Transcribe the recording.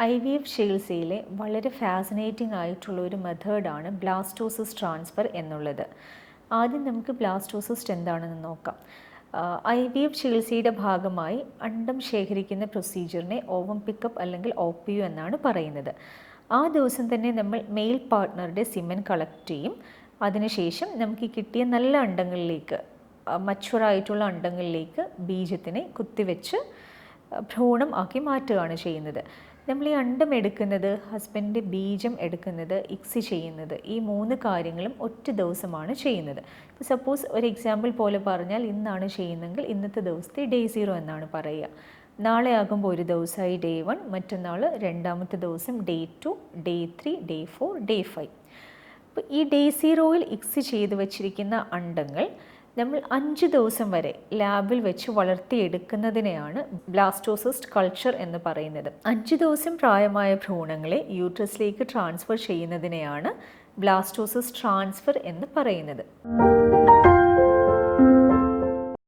IVF ചികിത്സയിലെ വളരെ fascinating ആയിട്ടുള്ള ഒരു മെത്തേഡാണ് ബ്ലാസ്റ്റോസിസ് ട്രാൻസ്ഫർ എന്നുള്ളത്. ആദ്യം നമുക്ക് ബ്ലാസ്റ്റോസിസ്റ്റ് എന്താണെന്ന് നോക്കാം. IVF ചികിത്സയുടെ ഭാഗമായി അണ്ഡം ശേഖരിക്കുന്ന പ്രൊസീജിയറിനെ ഓവം പിക്കപ്പ് അല്ലെങ്കിൽ OPU എന്നാണ് പറയുന്നത്. ആ ദിവസം തന്നെ നമ്മൾ മെയിൽ പാർട്ട്ണറുടെ സിമൻ കളക്ട് ചെയ്യും. അതിനുശേഷം നമുക്ക് കിട്ടിയ നല്ല അണ്ഡങ്ങളിലേക്ക്, മച്ചുവറായിട്ടുള്ള അണ്ഡങ്ങളിലേക്ക് ബീജത്തിനെ കുത്തിവെച്ച് ഭ്രൂണം ആക്കി മാറ്റുകയാണ് ചെയ്യുന്നത്. നമ്മൾ ഈ അണ്ഡം എടുക്കുന്നത്, ഹസ്ബൻഡിൻ്റെ ബീജം എടുക്കുന്നത്, ഇക്സി ചെയ്യുന്നത്, ഈ 3 കാര്യങ്ങളും ഒറ്റ ദിവസമാണ് ചെയ്യുന്നത്. ഇപ്പോൾ സപ്പോസ് ഒരു എക്സാമ്പിൾ പോലെ പറഞ്ഞാൽ ഇന്നാണ് ചെയ്യുന്നതെങ്കിൽ ഇന്നത്തെ ദിവസത്തെ ഡേ 0 എന്നാണ് പറയുക. നാളെ ആകുമ്പോൾ ഒരു ദിവസമായി ഡേ 1, മറ്റന്നാൾ രണ്ടാമത്തെ ദിവസം ഡേ 2, ഡേ 3, ഡേ 4, ഡേ 5. അപ്പോൾ ഈ ഡേ 0യിൽ ഇക്സി ചെയ്ത് വച്ചിരിക്കുന്ന അണ്ഡങ്ങൾ നമ്മൾ 5 ദിവസം വരെ ലാബിൽ വെച്ച് വളർത്തിയെടുക്കുന്നതിനെയാണ് ബ്ലാസ്റ്റോസിസ്റ്റ് കൾച്ചർ എന്ന് പറയുന്നത്. 5 ദിവസം പ്രായമായ ഭ്രൂണങ്ങളെ യൂട്രസിലേക്ക് ട്രാൻസ്ഫർ ചെയ്യുന്നതിനെയാണ് ബ്ലാസ്റ്റോസിസ്റ്റ് ട്രാൻസ്ഫർ എന്ന് പറയുന്നത്.